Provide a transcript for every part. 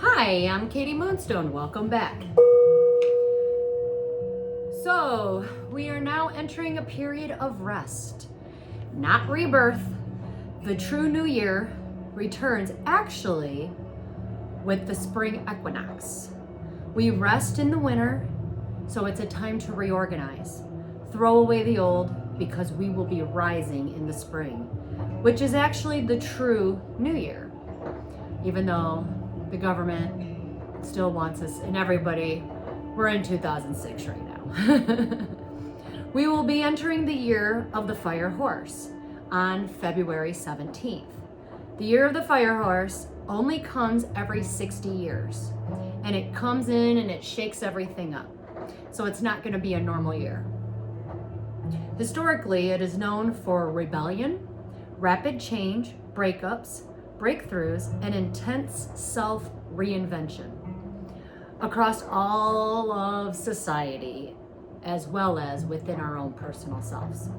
Hi, I'm Katie Moonstone. Welcome back. So, we are now entering a period of rest, not rebirth. The true new year returns actually with the spring equinox. We rest in the winter, so it's a time to reorganize. Throw away the old because we will be rising in the spring, which is actually the true new year. Even though the government still wants us and everybody, we're in 2006 right now. We will be entering the year of the fire horse on February 17th. The year of the fire horse only comes every 60 years, and it comes in and it shakes everything up. So it's not going to be a normal year. Historically, it is known for rebellion, rapid change, breakups, breakthroughs, and intense self-reinvention across all of society, as well as within our own personal selves.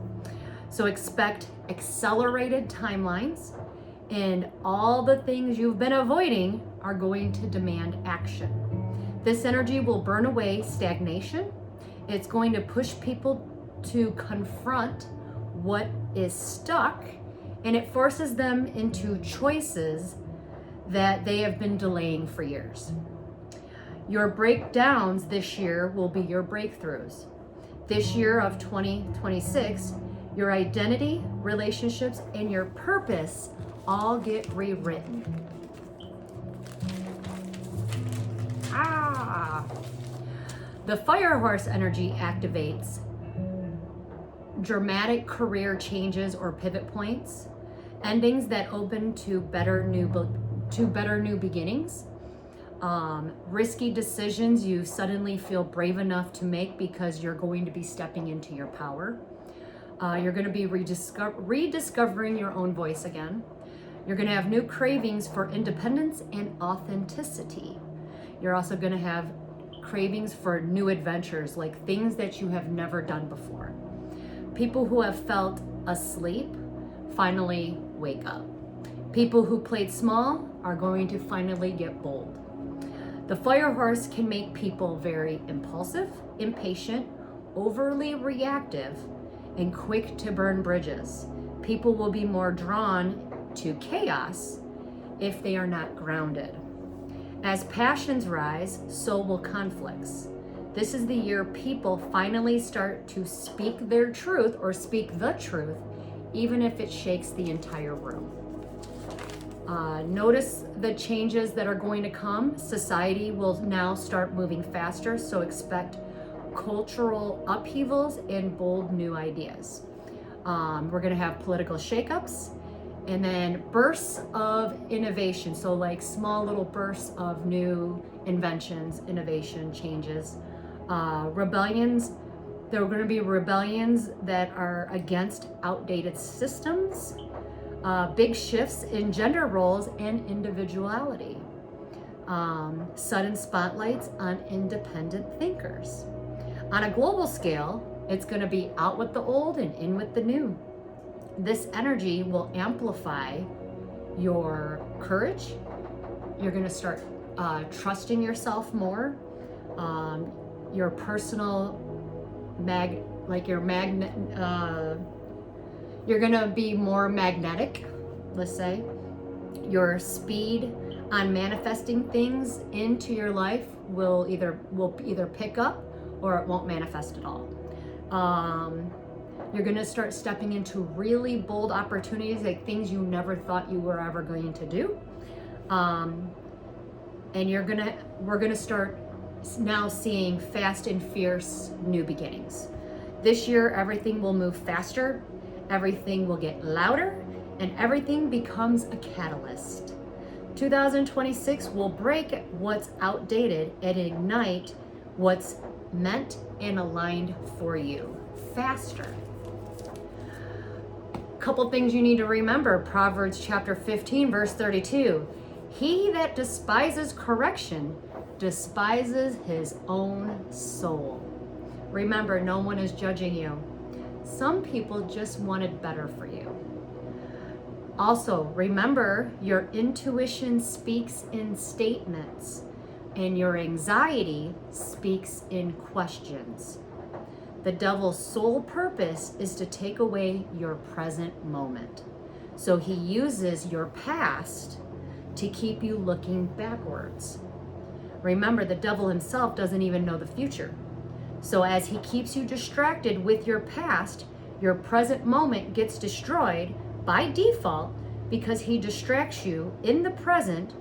So expect accelerated timelines, and all the things you've been avoiding are going to demand action. This energy will burn away stagnation. It's going to push people to confront what is stuck, and it forces them into choices that they have been delaying for years. Your breakdowns this year will be your breakthroughs. This year of 2026, your identity, relationships, and your purpose all get rewritten. The fire horse energy activates dramatic career changes or pivot points, endings that open to better new beginnings, risky decisions you suddenly feel brave enough to make because you're going to be stepping into your power. You're going to be rediscovering your own voice again. You're going to have new cravings for independence and authenticity. You're also going to have cravings for new adventures, like things that you have never done before. People who have felt asleep finally wake up. People who played small are going to finally get bold. The fire horse can make people very impulsive, impatient, overly reactive, and quick to burn bridges. People will be more drawn to chaos if they are not grounded. As passions rise, so will conflicts. This is the year people finally start to speak their truth or speak the truth, even if it shakes the entire room. Notice the changes that are going to come. Society will now start moving faster, so expect cultural upheavals and bold new ideas. We're going to have political shakeups and then bursts of innovation. So like small little bursts of new inventions, innovation, changes. Rebellions. There are going to be rebellions that are against outdated systems. Big shifts in gender roles and individuality. Sudden spotlights on independent thinkers. On a global scale, it's going to be out with the old and in with the new. This energy will amplify your courage. You're going to start trusting yourself more. Your personal you're going to be more magnetic, let's say. Your speed on manifesting things into your life will either pick up or it won't manifest at all. You're going to start stepping into really bold opportunities, like things you never thought you were ever going to do. And we're going to start now seeing fast and fierce new beginnings. This year, everything will move faster, everything will get louder, and everything becomes a catalyst. 2026 will break what's outdated and ignite what's meant and aligned for you faster. Couple things you need to remember. Proverbs chapter 15, verse 32. He that despises correction despises his own soul. Remember, no one is judging you. Some people just wanted better for you. Also, remember, your intuition speaks in statements and your anxiety speaks in questions. The devil's sole purpose is to take away your present moment. So he uses your past to keep you looking backwards. Remember, the devil himself doesn't even know the future. So as he keeps you distracted with your past, your present moment gets destroyed by default because he distracts you in the present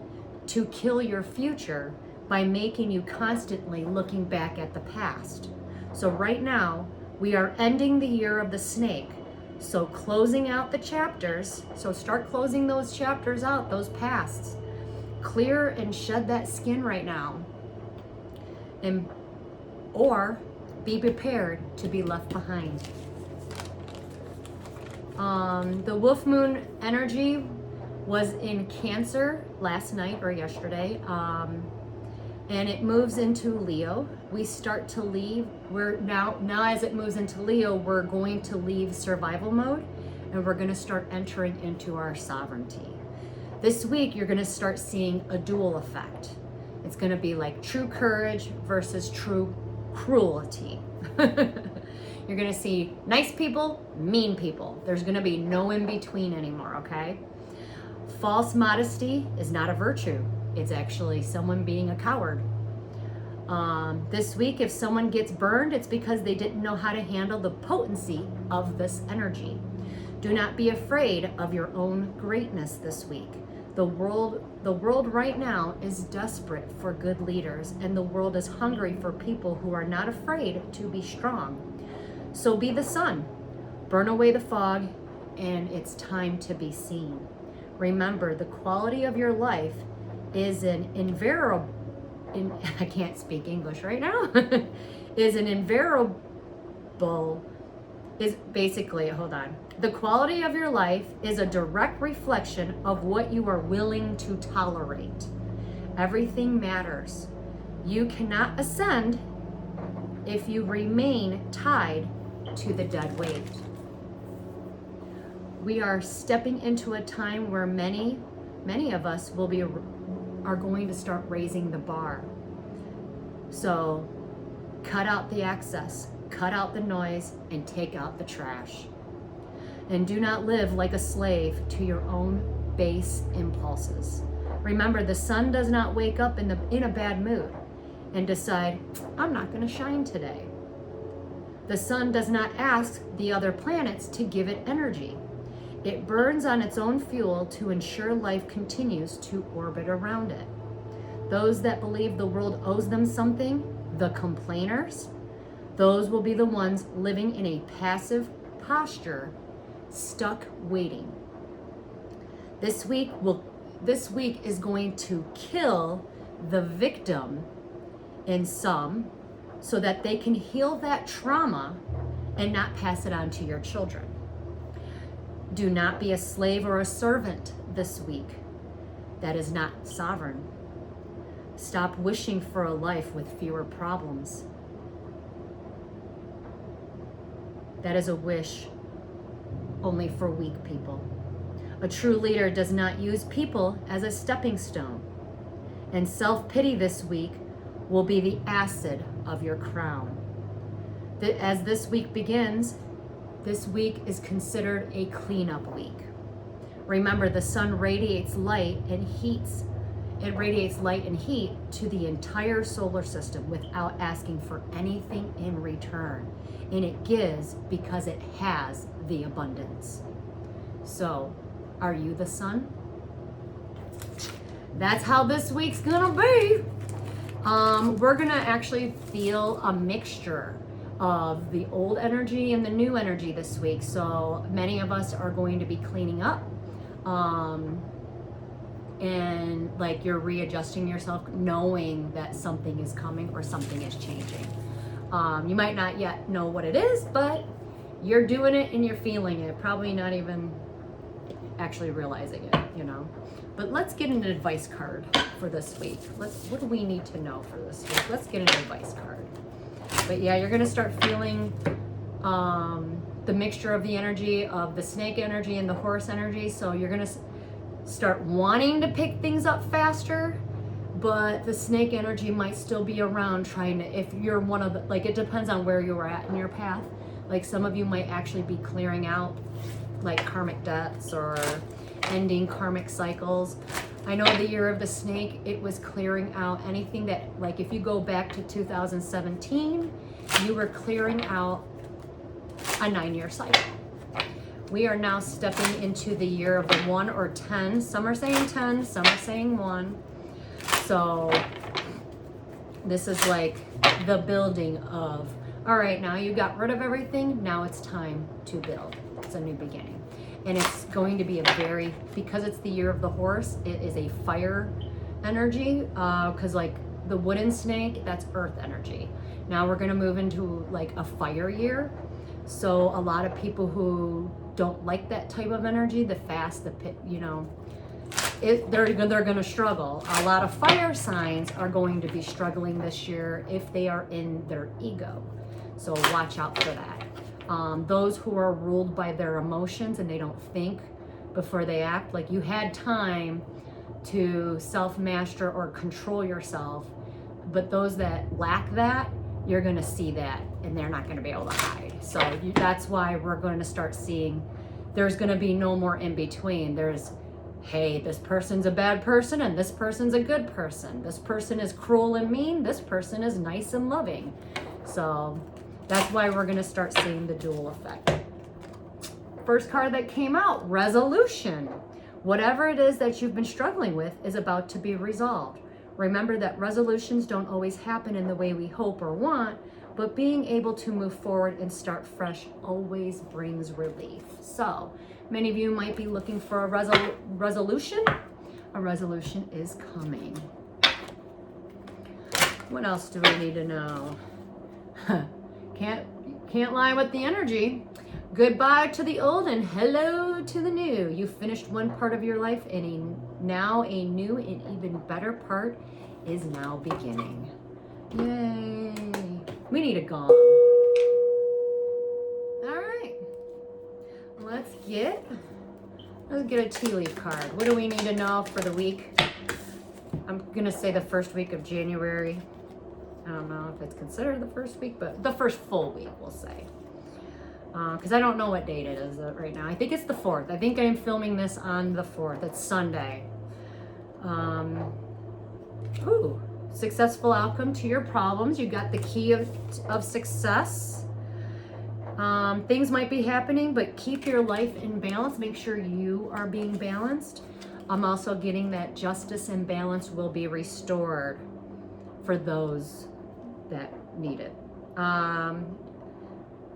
to kill your future by making you constantly looking back at the past. So right now, we are ending the year of the snake. So closing out the chapters, so start closing those chapters out, those pasts. Clear and shed that skin right now. Or be prepared to be left behind. The wolf moon energy was in Cancer last night or yesterday. And it moves into Leo. We start to leave. We're now as it moves into Leo, we're going to leave survival mode and we're going to start entering into our sovereignty. This week, you're going to start seeing a dual effect. It's going to be like true courage versus true cruelty. You're going to see nice people, mean people. There's going to be no in between anymore, okay? False modesty is not a virtue. It's actually someone being a coward. This week, if someone gets burned, it's because they didn't know how to handle the potency of this energy. Do not be afraid of your own greatness this week. The world right now is desperate for good leaders, and the world is hungry for people who are not afraid to be strong. So be the sun, burn away the fog, and it's time to be seen. Remember, the quality of your life is an invariable, I can't speak English right now, is basically, hold on. The quality of your life is a direct reflection of what you are willing to tolerate. Everything matters. You cannot ascend if you remain tied to the dead weight. We are stepping into a time where many of us are going to start raising the bar. So cut out the excess, cut out the noise, and take out the trash. And do not live like a slave to your own base impulses. Remember, the sun does not wake up in a bad mood and decide, I'm not going to shine today. The sun does not ask the other planets to give it energy. It burns on its own fuel to ensure life continues to orbit around it. Those that believe the world owes them something, the complainers, those will be the ones living in a passive posture, stuck waiting. This week is going to kill the victim in some so that they can heal that trauma and not pass it on to your children. Do not be a slave or a servant this week. That is not sovereign. Stop wishing for a life with fewer problems. That is a wish only for weak people. A true leader does not use people as a stepping stone. And self-pity this week will be the acid of your crown. As this week begins, this week is considered a cleanup week. Remember, the sun radiates light and heat to the entire solar system without asking for anything in return. And it gives because it has the abundance. So, are you the sun? That's how this week's gonna be. We're gonna actually feel a mixture of the old energy and the new energy this week. So many of us are going to be cleaning up. And like you're readjusting yourself, knowing that something is coming or something is changing. You might not yet know what it is, but you're doing it and you're feeling it, probably not even actually realizing it, you know. But let's get an advice card for this week. What do we need to know for this week? Let's get an advice card. But yeah, you're gonna start feeling the mixture of the energy of the snake energy and the horse energy. So you're going to start wanting to pick things up faster, but the snake energy might still be around trying to, if you're one of the, like, it depends on where you're at in your path. Like some of you might actually be clearing out like karmic debts or ending karmic cycles. I know the year of the snake, it was clearing out anything that, like if you go back to 2017, you were clearing out a 9-year cycle. We are now stepping into the year of the 1 or 10. Some are saying 10, some are saying 1. So this is like the building of, all right, now you got rid of everything. Now it's time to build. It's a new beginning. And it's going to be a very, because it's the year of the horse, it is a fire energy. Because like the wooden snake, that's earth energy. Now we're going to move into like a fire year. So a lot of people who don't like that type of energy, the fast, the pit, you know, they're going to struggle. A lot of fire signs are going to be struggling this year if they are in their ego. So watch out for that. Those who are ruled by their emotions and they don't think before they act, like you had time to self-master or control yourself, but those that lack that, you're going to see that and they're not going to be able to hide. So that's why we're going to start seeing there's going to be no more in between. There's, hey, this person's a bad person and this person's a good person. This person is cruel and mean. This person is nice and loving. So that's why we're going to start seeing the dual effect. First card that came out, resolution. Whatever it is that you've been struggling with is about to be resolved. Remember that resolutions don't always happen in the way we hope or want, but being able to move forward and start fresh always brings relief. So many of you might be looking for a resolution. A resolution is coming. What else do we need to know? Can't lie with the energy. Goodbye to the old and hello to the new. You finished one part of your life and now a new and even better part is now beginning. Yay. We need a gong. All right. Let's get a tea leaf card. What do we need to know for the week? I'm going to say the first week of January. I don't know if it's considered the first week, but the first full week, we'll say. Because I don't know what date it is right now. I think it's the 4th. I think I'm filming this on the 4th. It's Sunday. Successful outcome to your problems. You got the key of success. Things might be happening, but keep your life in balance. Make sure you are being balanced. I'm also getting that justice and balance will be restored for those that need it.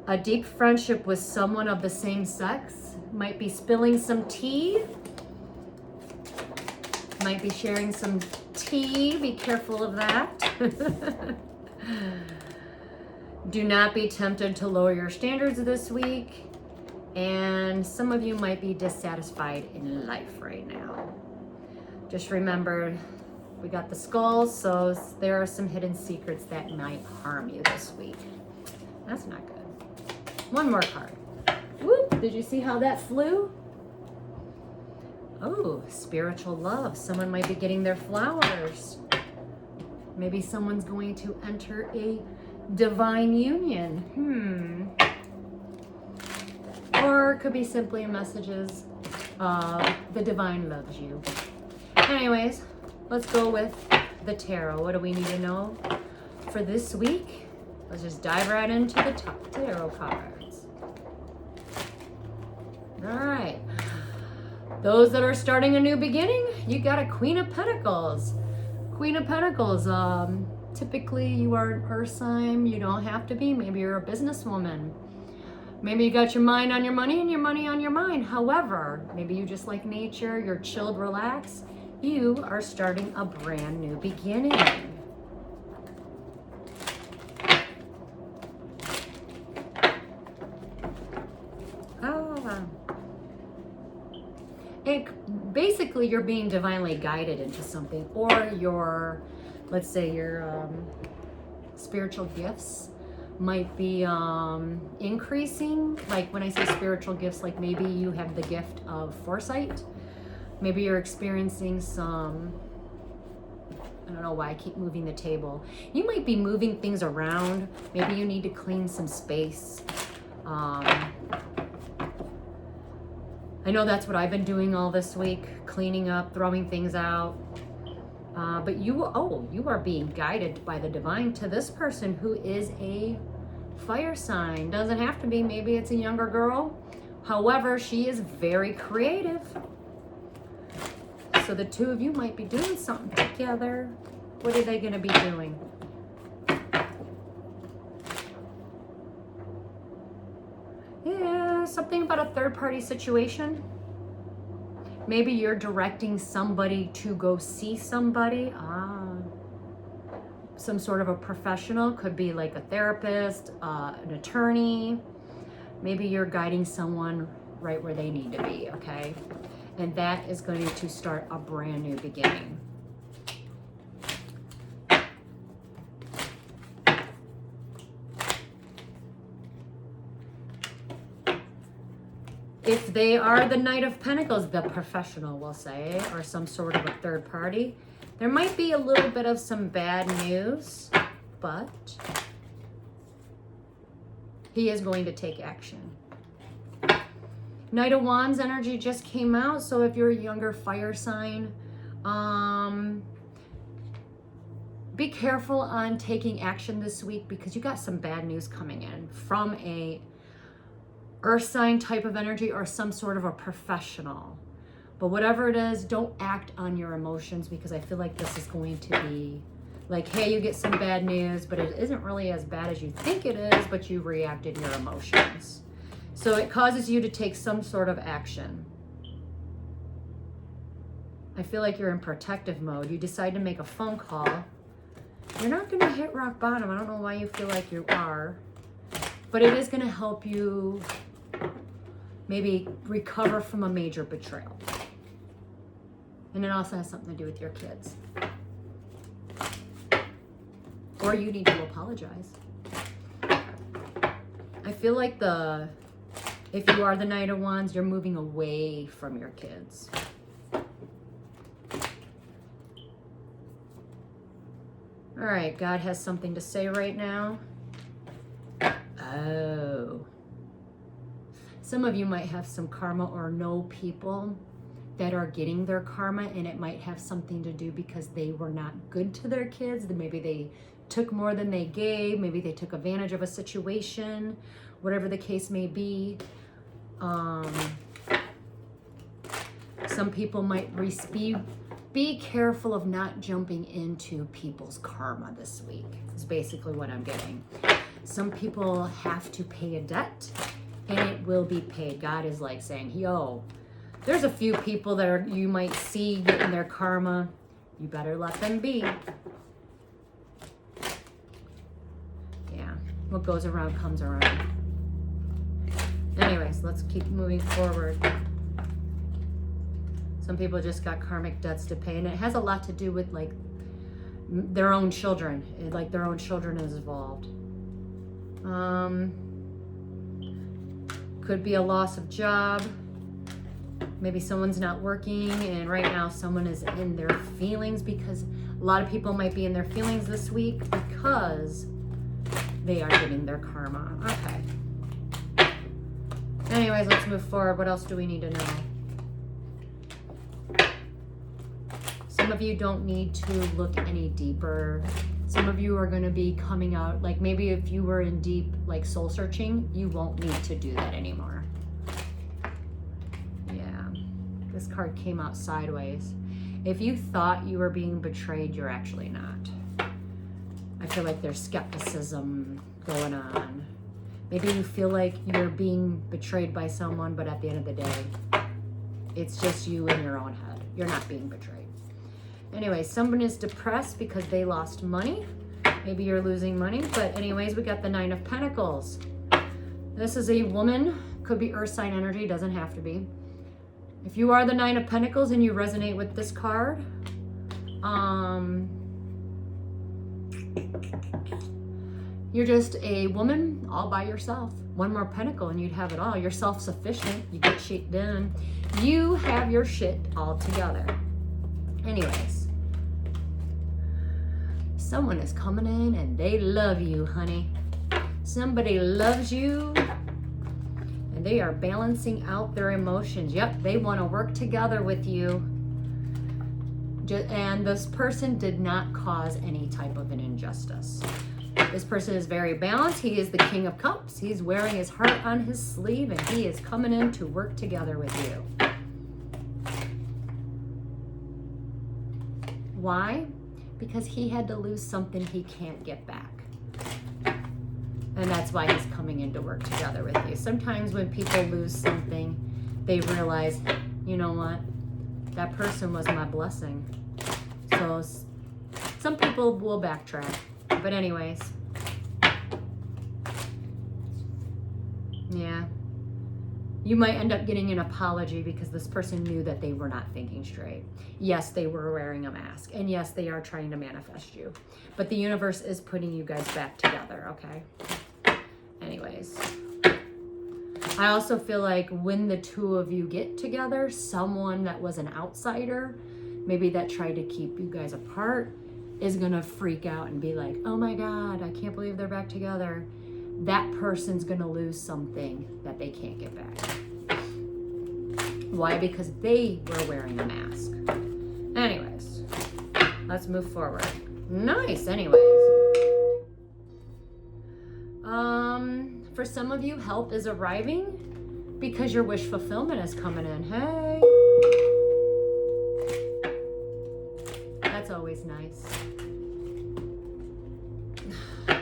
A deep friendship with someone of the same sex. Might be spilling some tea. Might be sharing some tea. Be careful of that. Do not be tempted to lower your standards this week. And some of you might be dissatisfied in life right now. Just remember, we got the skulls, so there are some hidden secrets that might harm you this week. That's not good. One more card. Whoop, did you see how that flew? Oh, spiritual love. Someone might be getting their flowers. Maybe someone's going to enter a divine union. Or it could be simply messages of the divine loves you. Anyways, let's go with the tarot. What do we need to know for this week? Let's just dive right into the top tarot cards. All right. Those that are starting a new beginning, you got a Queen of Pentacles. Queen of Pentacles, typically you are an earth sign. You don't have to be. Maybe you're a businesswoman. Maybe you got your mind on your money and your money on your mind. However, maybe you just like nature, you're chilled, relaxed. You are starting a brand new beginning. Basically, you're being divinely guided into something, or your, let's say your spiritual gifts might be increasing. Like when I say spiritual gifts, like maybe you have the gift of foresight. Maybe you're experiencing some, I don't know why I keep moving the table. You might be moving things around. Maybe you need to clean some space. I know that's what I've been doing all this week, cleaning up, throwing things out. But you are being guided by the divine to this person who is a fire sign. Doesn't have to be, maybe it's a younger girl. However, she is very creative. So the two of you might be doing something together. What are they going to be doing? Yeah, something about a third-party situation. Maybe you're directing somebody to go see somebody. Some sort of a professional. Could be like a therapist, an attorney. Maybe you're guiding someone right where they need to be, okay? And that is going to start a brand new beginning. If they are the Knight of Pentacles, the professional, we'll say, or some sort of a third party, there might be a little bit of some bad news, but he is going to take action. Knight of Wands energy just came out, so if you're a younger fire sign, be careful on taking action this week because you got some bad news coming in from a earth sign type of energy or some sort of a professional. But whatever it is, don't act on your emotions because I feel like this is going to be like, hey, you get some bad news, but it isn't really as bad as you think it is, but you reacted your emotions. So it causes you to take some sort of action. I feel like you're in protective mode. You decide to make a phone call. You're not going to hit rock bottom. I don't know why you feel like you are. But it is going to help you maybe recover from a major betrayal. And it also has something to do with your kids. Or you need to apologize. I feel like if you are the Knight of Wands, you're moving away from your kids. All right, God has something to say right now. Oh. Some of you might have some karma or know people that are getting their karma, and it might have something to do because they were not good to their kids. Maybe they took more than they gave. Maybe they took advantage of a situation, whatever the case may be. Some people might be careful of not jumping into people's karma this week. Is basically what I'm getting. Some people have to pay a debt, and it will be paid. God is like saying, yo, there's a few people that you might see getting their karma. You better let them be. Yeah, what goes around comes around. Anyways, let's keep moving forward. Some people just got karmic debts to pay, and it has a lot to do with like their own children. Like their own children is involved. Could be a loss of job. Maybe someone's not working, and right now someone is in their feelings because a lot of people might be in their feelings this week because they are getting their karma. Okay. Anyways, let's move forward. What else do we need to know? Some of you don't need to look any deeper. Some of you are going to be coming out, like maybe if you were in deep, like soul searching, you won't need to do that anymore. Yeah, this card came out sideways. If you thought you were being betrayed, you're actually not. I feel like there's skepticism going on. Maybe you feel like you're being betrayed by someone, but at the end of the day, it's just you in your own head. You're not being betrayed. Anyway, someone is depressed because they lost money. Maybe you're losing money, but anyways, we got the Nine of Pentacles. This is a woman, could be earth sign energy, doesn't have to be. If you are the Nine of Pentacles and you resonate with this card, You're just a woman all by yourself. One more pentacle and you'd have it all. You're self-sufficient. You get shit done. You have your shit all together. Anyways, someone is coming in and they love you, honey. Somebody loves you and they are balancing out their emotions. Yep, they want to work together with you. And this person did not cause any type of an injustice. This person is very balanced. He is the King of Cups. He's wearing his heart on his sleeve and he is coming in to work together with you. Why? Because he had to lose something he can't get back. And that's why he's coming in to work together with you. Sometimes when people lose something, they realize, you know what? That person was my blessing. So some people will backtrack. But anyways, yeah, you might end up getting an apology because this person knew that they were not thinking straight. Yes, they were wearing a mask, and yes, they are trying to manifest you, but the universe is putting you guys back together, okay? Anyways, I also feel like when the two of you get together, someone that was an outsider, maybe that tried to keep you guys apart, is gonna freak out and be like, oh my God, I can't believe they're back together. That person's gonna lose something that they can't get back. Why? Because they were wearing a mask. Anyways, let's move forward. Nice, anyways. For some of you, help is arriving because your wish fulfillment is coming in. Hey. That's always nice.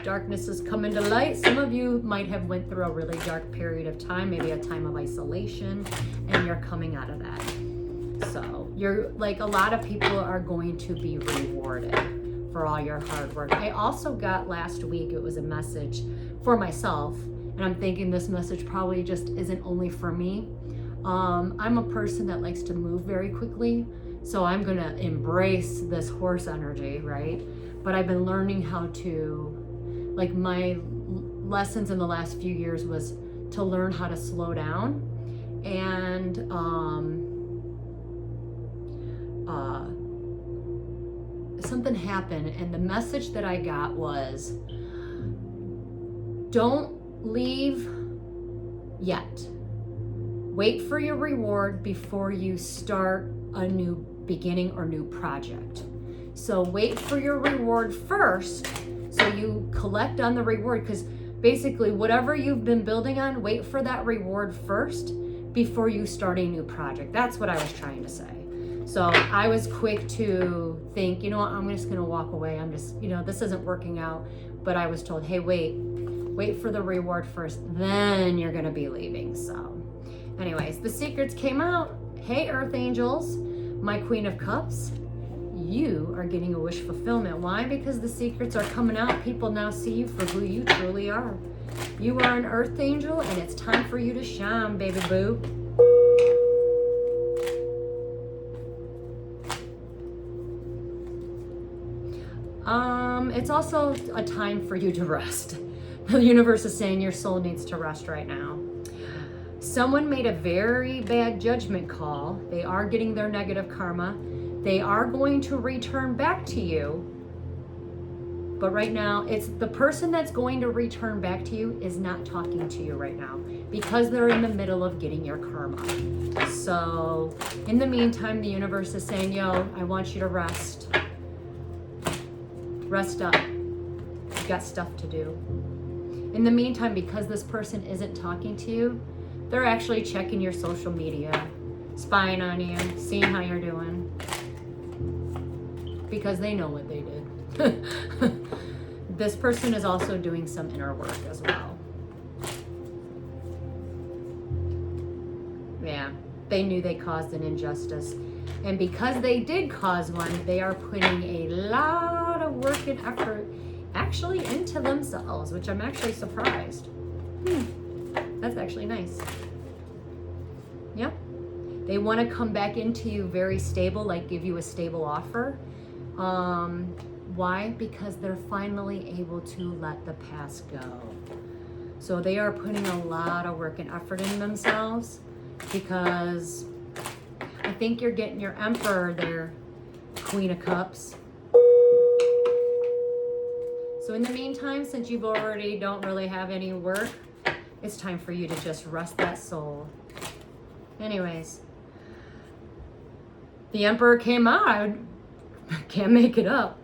Darkness is coming to light. Some of you might have went through a really dark period of time, maybe a time of isolation, and you're coming out of that. So you're like, a lot of people are going to be rewarded for all your hard work. I also got last week, it was a message for myself, and I'm thinking this message probably just isn't only for me. I'm a person that likes to move very quickly, so I'm gonna embrace this horse energy, right? But I've been learning how to, like, my lessons in the last few years was to learn how to slow down. And something happened, and the message that I got was, don't leave yet. Wait for your reward before you start a new beginning or new project. So wait for your reward first, so you collect on the reward, because basically whatever you've been building on, wait for that reward first before you start a new project. That's what I was trying to say. So I was quick to think, you know what, I'm just gonna walk away. I'm just, you know, this isn't working out. But I was told, hey, wait for the reward first, then you're gonna be leaving. So anyways, the secrets came out. Hey, Earth Angels, my Queen of Cups, you are getting a wish fulfillment. Why? Because the secrets are coming out. People now see you for who you truly are. You are an Earth Angel, and it's time for you to shine, baby boo. It's also a time for you to rest. The universe is saying your soul needs to rest right now. Someone made a very bad judgment call. They are getting their negative karma. They are going to return back to you. But right now, it's the person that's going to return back to you is not talking to you right now because they're in the middle of getting your karma. So in the meantime, the universe is saying, yo, I want you to rest. Rest up. You've got stuff to do. In the meantime, because this person isn't talking to you, they're actually checking your social media, spying on you, seeing how you're doing, because they know what they did. This person is also doing some inner work as well. Yeah, they knew they caused an injustice. And because they did cause one, they are putting a lot of work and effort actually into themselves, which I'm actually surprised. That's actually nice. Yeah. They want to come back into you very stable, like give you a stable offer. Why? Because they're finally able to let the past go. So they are putting a lot of work and effort in themselves, because I think you're getting your Emperor there, Queen of Cups. So in the meantime, since you've already don't really have any work, it's time for you to just rest that soul. Anyways, the Emperor came out. I can't make it up.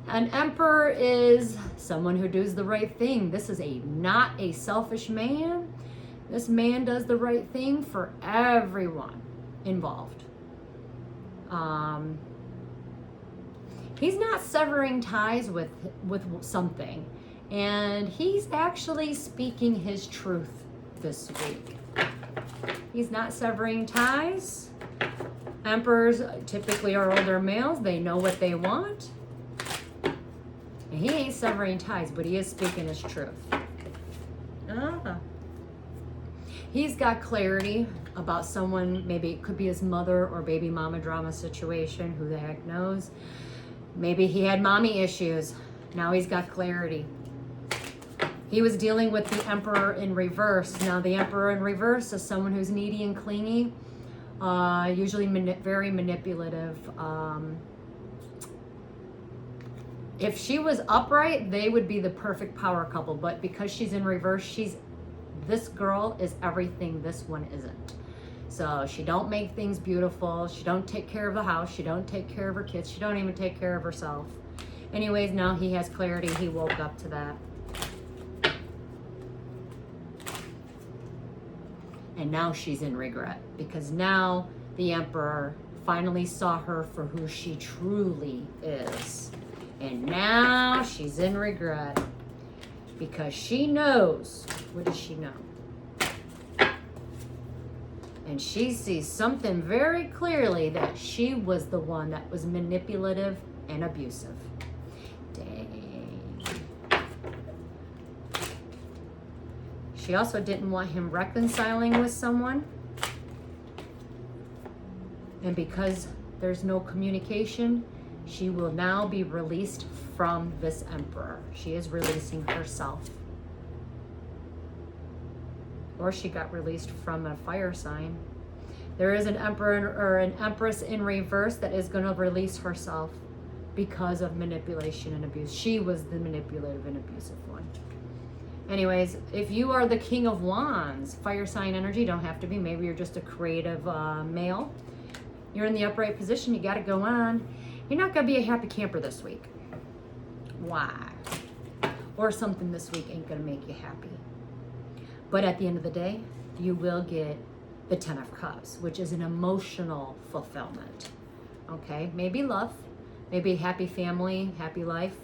An Emperor is someone who does the right thing. This is not a selfish man. This man does the right thing for everyone involved. He's not severing ties with something, and he's actually speaking his truth this week. He's not severing ties. Emperors typically are older males. They know what they want. And he ain't severing ties, but he is speaking his truth. He's got clarity about someone. Maybe it could be his mother or baby mama drama situation. Who the heck knows? Maybe he had mommy issues. Now he's got clarity. He was dealing with the Emperor in reverse. Now the Emperor in reverse is someone who's needy and clingy, usually very manipulative. If she was upright, they would be the perfect power couple. But because she's in reverse, this girl is everything this one isn't. So she don't make things beautiful. She don't take care of the house. She don't take care of her kids. She don't even take care of herself. Anyways, now he has clarity. He woke up to that. And now she's in regret, because now the Emperor finally saw her for who she truly is. And now she's in regret, because she knows. What does she know? And she sees something very clearly, that she was the one that was manipulative and abusive. Dang. She also didn't want him reconciling with someone. And because there's no communication, she will now be released from this Emperor. She is releasing herself. Or she got released from a fire sign. There is an Emperor or an Empress in reverse that is going to release herself because of manipulation and abuse. She was the manipulative and abusive one. Anyways, if you are the King of Wands, fire sign energy, don't have to be. Maybe you're just a creative male. You're in the upright position. You got to go on. You're not going to be a happy camper this week. Why? Or something this week ain't going to make you happy. But at the end of the day, you will get the 10 of Cups, which is an emotional fulfillment. Okay? Maybe love. Maybe happy family, happy life.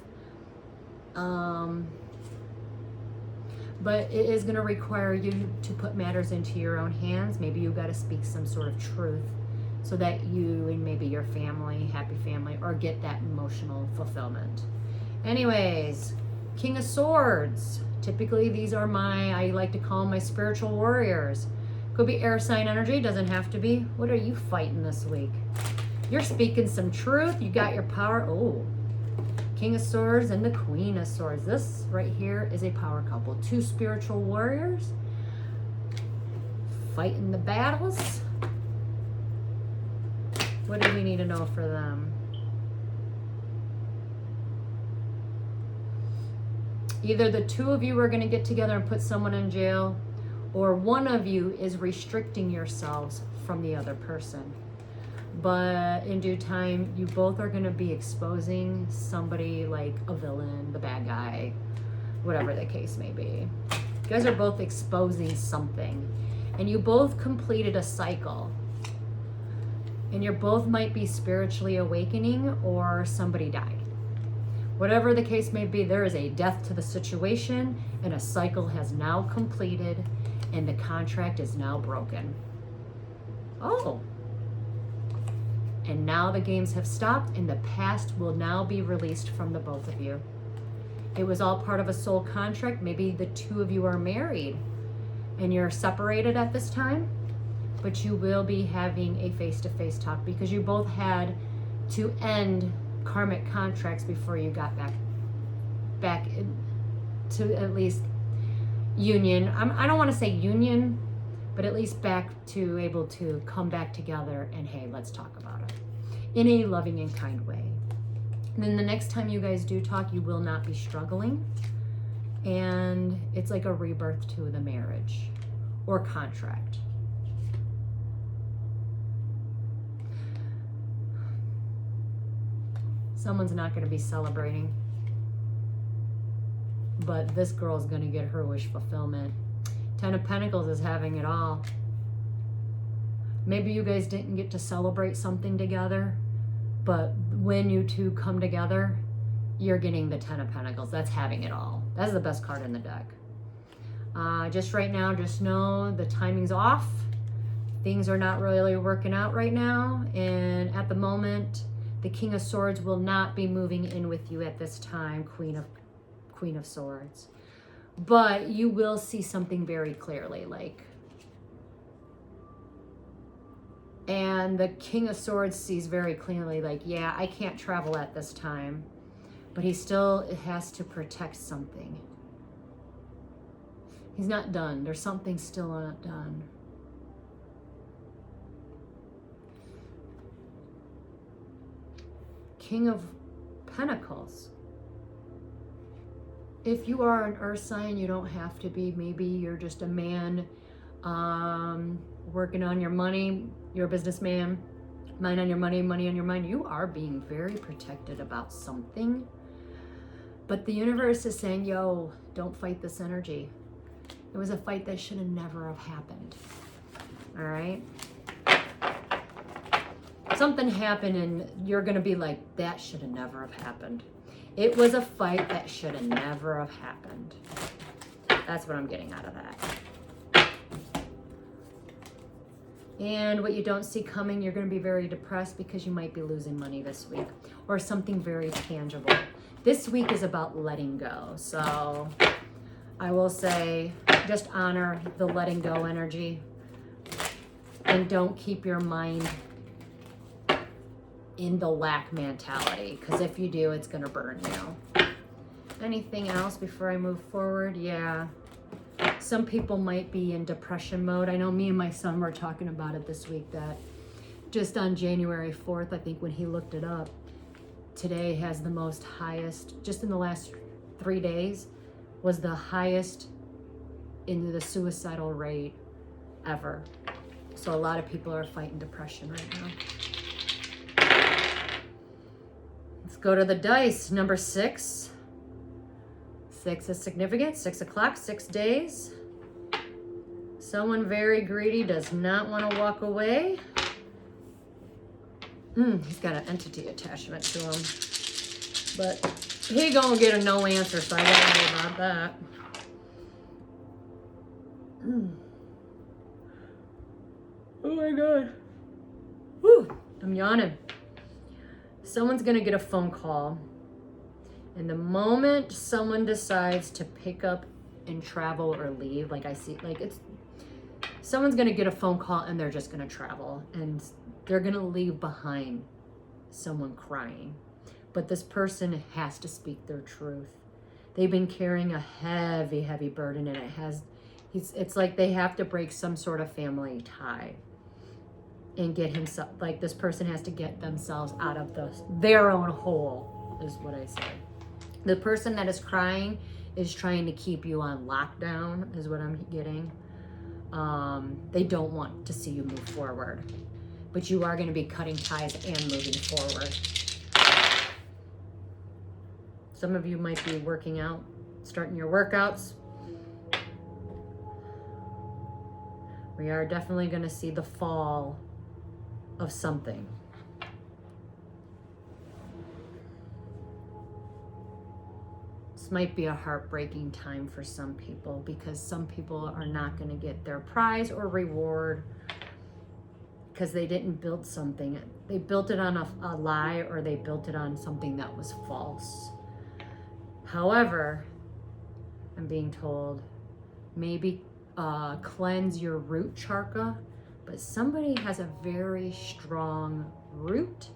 But it is going to require you to put matters into your own hands. Maybe you got to speak some sort of truth so that you and maybe your family, happy family, or get that emotional fulfillment. Anyways, King of Swords. Typically, these are I like to call them my spiritual warriors. Could be air sign energy, doesn't have to be. What are you fighting this week? You're speaking some truth. You got your power. Oh, King of Swords and the Queen of Swords. This right here is a power couple. Two spiritual warriors fighting the battles. What do we need to know for them? Either the two of you are going to get together and put someone in jail, or one of you is restricting yourselves from the other person. But in due time, you both are going to be exposing somebody like a villain, the bad guy, whatever the case may be. You guys are both exposing something, and you both completed a cycle. And you both might be spiritually awakening, or somebody died. Whatever the case may be, there is a death to the situation, and a cycle has now completed, and the contract is now broken. Oh. And now the games have stopped, and the past will now be released from the both of you. It was all part of a soul contract. Maybe the two of you are married, and you're separated at this time, but you will be having a face-to-face talk, because you both had to end karmic contracts before you got back to at least union. I don't want to say union, but at least back to able to come back together and, hey, let's talk about it in a loving and kind way. And then the next time you guys do talk, you will not be struggling. And it's like a rebirth to the marriage or contract. Someone's not going to be celebrating, but this girl's going to get her wish fulfillment. 10 of Pentacles is having it all. Maybe you guys didn't get to celebrate something together, but when you two come together, you're getting the 10 of Pentacles. That's having it all. That's the best card in the deck. Just right now, just know the timing's off. Things are not really working out right now. And at the moment, the King of Swords will not be moving in with you at this time, Queen of Swords. But you will see something very clearly, like, and the King of Swords sees very clearly, like, yeah, I can't travel at this time, but he still has to protect something. He's not done. There's something still not done. King of Pentacles. If you are an earth sign, you don't have to be. Maybe you're just a man working on your money. You're a businessman. Mind on your money, money on your mind. You are being very protected about something. But the universe is saying, yo, don't fight this energy. It was a fight that should have never have happened. All right? Something happened and you're going to be like, that should have never have happened. It was a fight that should have never have happened. That's what I'm getting out of that. And what you don't see coming, you're going to be very depressed because you might be losing money this week or something very tangible. This week is about letting go. So I will say, just honor the letting go energy and don't keep your mind in the lack mentality, because if you do, it's going to burn you. Anything else before I move forward? Yeah. Some people might be in depression mode. I know me and my son were talking about it this week, that just on January 4th, I think when he looked it up, today has the most highest, just in the last 3 days, was the highest in the suicidal rate ever. So a lot of people are fighting depression right now. Let's go to the dice. Number 6. 6 is significant. 6 o'clock, 6 days. Someone very greedy does not want to walk away. He's got an entity attachment to him. But he gonna get a no answer, so I gotta know about that. Oh my God. Whew, I'm yawning. Someone's gonna get a phone call. And the moment someone decides to pick up and travel or leave, like I see, like it's, someone's gonna get a phone call and they're just gonna travel and they're gonna leave behind someone crying. But this person has to speak their truth. They've been carrying a heavy, heavy burden, and it's like they have to break some sort of family tie and get himself, like this person has to get themselves out of their own hole, is what I say. The person that is crying is trying to keep you on lockdown, is what I'm getting. They don't want to see you move forward, but you are going to be cutting ties and moving forward. Some of you might be working out, starting your workouts. We are definitely going to see the fall of something. This might be a heartbreaking time for some people because some people are not going to get their prize or reward because they didn't build something. They built it on a lie, or they built it on something that was false. However, I'm being told, maybe cleanse your root chakra, but somebody has a very strong root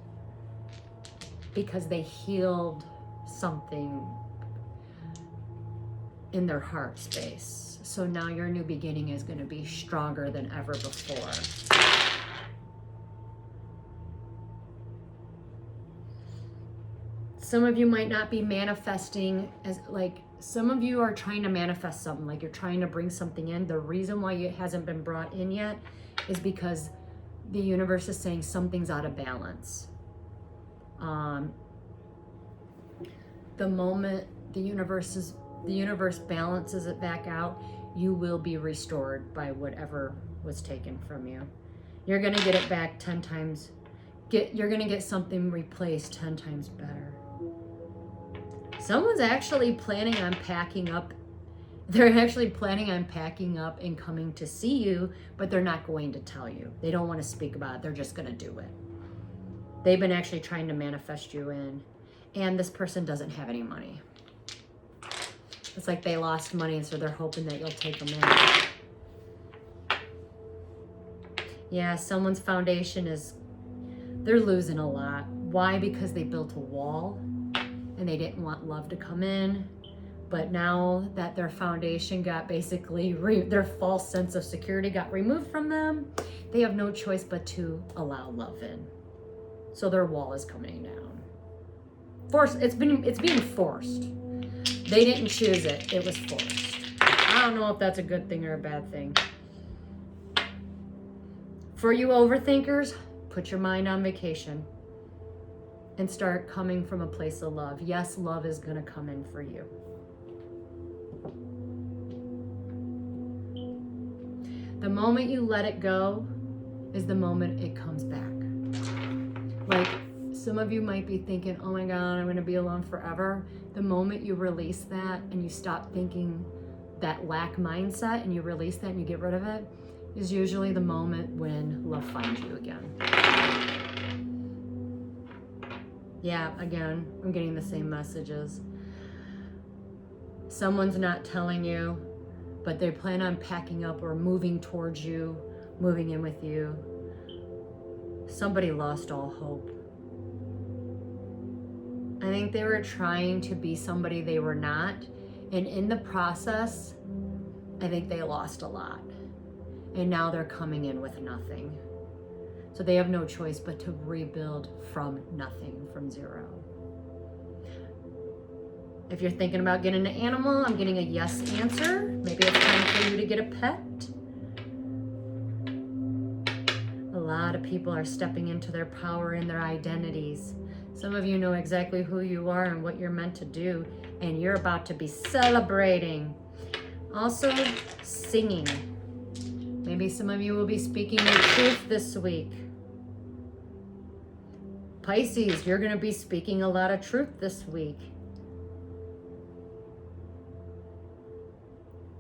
because they healed something in their heart space. So now your new beginning is going to be stronger than ever before. Some of you might not be manifesting as like, some of you are trying to manifest something, like you're trying to bring something in. The reason why it hasn't been brought in yet is because the universe is saying something's out of balance. The moment the universe balances it back out, you will be restored by whatever was taken from you. You're going to get it back 10 times. You're going to get something replaced 10 times better. Someone's actually planning on packing up. They're actually planning on packing up and coming to see you, but they're not going to tell you. They don't want to speak about it. They're just going to do it. They've been actually trying to manifest you in, and this person doesn't have any money. It's like they lost money, and so they're hoping that you'll take them in. Yeah, someone's foundation they're losing a lot. Why? Because they built a wall and they didn't want love to come in. But now that their foundation got basically, their false sense of security got removed from them, they have no choice but to allow love in. So their wall is coming down. It's being forced. They didn't choose it. It was forced. I don't know if that's a good thing or a bad thing. For you overthinkers, put your mind on vacation and start coming from a place of love. Yes, love is going to come in for you. The moment you let it go is the moment it comes back. Like, some of you might be thinking, oh my God, I'm going to be alone forever. The moment you release that and you stop thinking that lack mindset and you release that and you get rid of it, is usually the moment when love finds you again. Yeah, again, I'm getting the same messages. Someone's not telling you, but they plan on packing up or moving towards you, moving in with you. Somebody lost all hope. I think they were trying to be somebody they were not. And in the process, I think they lost a lot. And now they're coming in with nothing. So they have no choice but to rebuild from nothing, from zero. If you're thinking about getting an animal, I'm getting a yes answer. Maybe it's time for you to get a pet. A lot of people are stepping into their power and their identities. Some of you know exactly who you are and what you're meant to do, and you're about to be celebrating. Also, singing. Maybe some of you will be speaking your truth this week. Pisces, you're going to be speaking a lot of truth this week.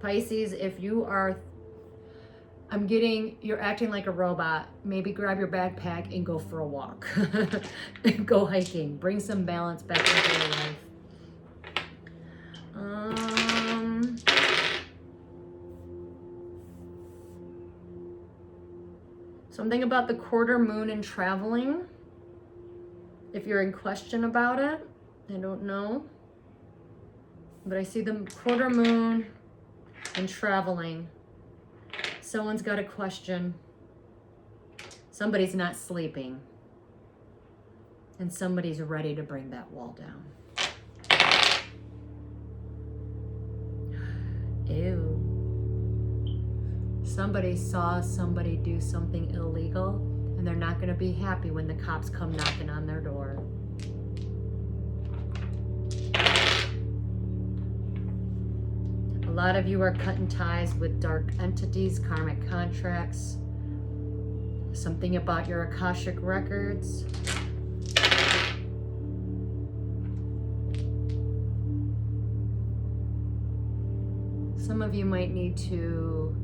Pisces, if you are, you're acting like a robot, maybe grab your backpack and go for a walk. Go hiking. Bring some balance back into your life. Something about the quarter moon and traveling. If you're in question about it, I don't know. But I see the quarter moon and traveling. Someone's got a question. Somebody's not sleeping. And somebody's ready to bring that wall down. Ew. Somebody saw somebody do something illegal, and they're not going to be happy when the cops come knocking on their door. A lot of you are cutting ties with dark entities, karmic contracts, something about your Akashic records. Some of you might need to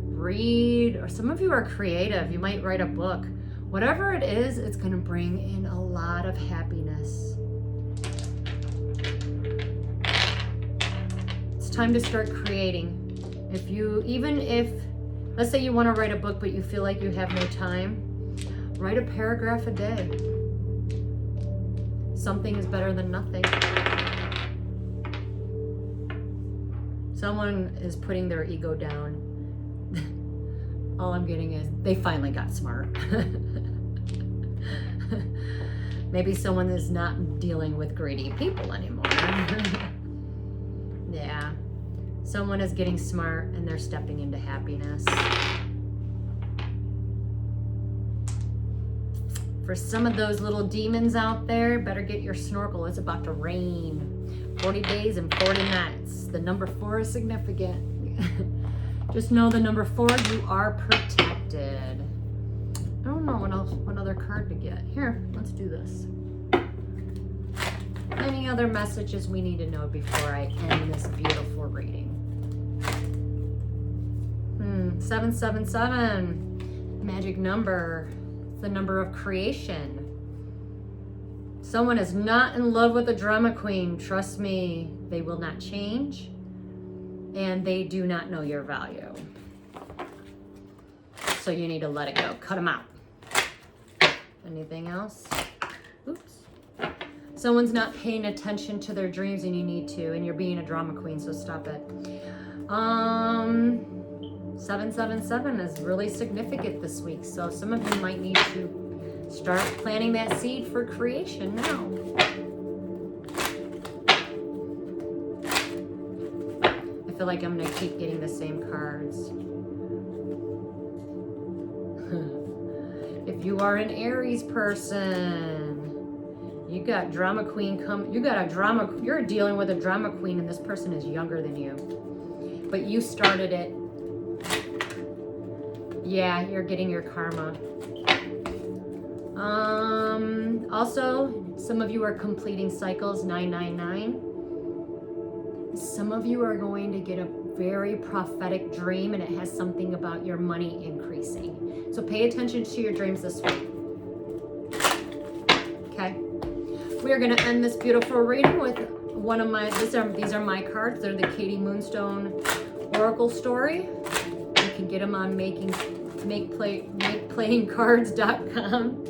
read, or some of you are creative. You might write a book. Whatever it is, it's going to bring in a lot of happiness. It's time to start creating. Even if, let's say you want to write a book, but you feel like you have no time, write a paragraph a day. something is better than nothing. Someone is putting their ego down. All I'm getting is they finally got smart. Maybe someone is not dealing with greedy people anymore. Yeah. Someone is getting smart and they're stepping into happiness. For some of those little demons out there, better get your snorkel. It's about to rain. 40 days and 40 nights. The number 4 is significant. Just know the number 4, you are protected. I don't know what other card to get. Here, let's do this. Any other messages we need to know before I end this beautiful reading? 777, magic number. It's the number of creation. Someone is not in love with a drama queen. Trust me, they will not change. And they do not know your value. So you need to let it go. Cut them out. Anything else? Oops. Someone's not paying attention to their dreams and you need to. And you're being a drama queen, so stop it. 777 is really significant this week. So some of you might need to start planting that seed for creation now. I feel like I'm going to keep getting the same cards. If you are an Aries person, you got drama queen you're dealing with a drama queen and this person is younger than you. But you started it. Yeah, you're getting your karma. Also, some of you are completing cycles, 999. Some of you are going to get a very prophetic dream and it has something about your money increasing. So pay attention to your dreams this week. Okay. We are going to end this beautiful reading with one of my, these are my cards. They're the Katie Moonstone Oracle Story. You can get them on makeplayingcards.com.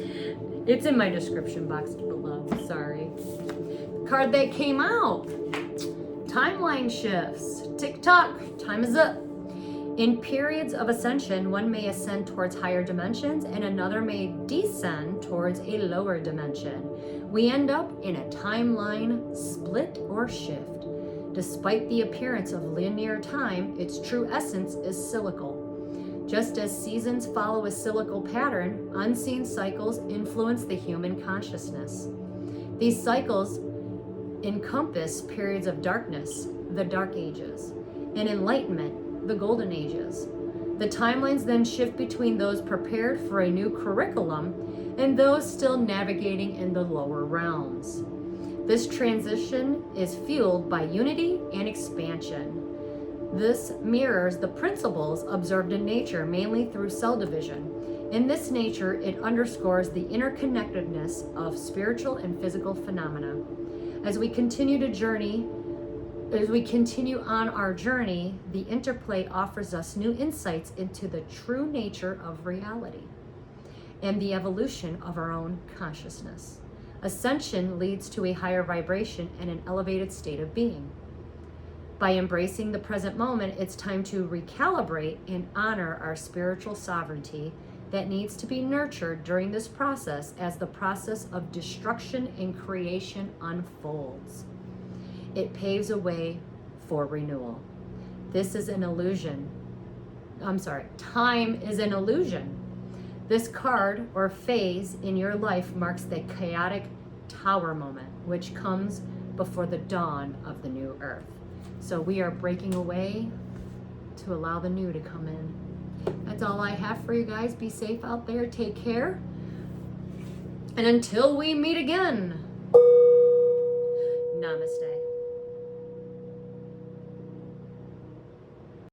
It's in my description box below. Sorry. Card that came out. Timeline shifts. Tick-tock. Time is up. In periods of ascension, one may ascend towards higher dimensions and another may descend towards a lower dimension. We end up in a timeline split or shift. Despite the appearance of linear time, its true essence is cyclical. Just as seasons follow a cyclical pattern, unseen cycles influence the human consciousness. These cycles encompass periods of darkness, the Dark Ages, and enlightenment, the Golden Ages. The timelines then shift between those prepared for a new curriculum and those still navigating in the lower realms. This transition is fueled by unity and expansion. This mirrors the principles observed in nature, mainly through cell division. In this nature, it underscores the interconnectedness of spiritual and physical phenomena. As we continue on our journey, the interplay offers us new insights into the true nature of reality and the evolution of our own consciousness. Ascension leads to a higher vibration and an elevated state of being. By embracing the present moment, it's time to recalibrate and honor our spiritual sovereignty that needs to be nurtured during this process as the process of destruction and creation unfolds. It paves a way for renewal. This is an illusion. Time is an illusion. This card or phase in your life marks the chaotic tower moment, which comes before the dawn of the new earth. So we are breaking away to allow the new to come in. That's all I have for you guys. Be safe out there. Take care. And until we meet again, namaste.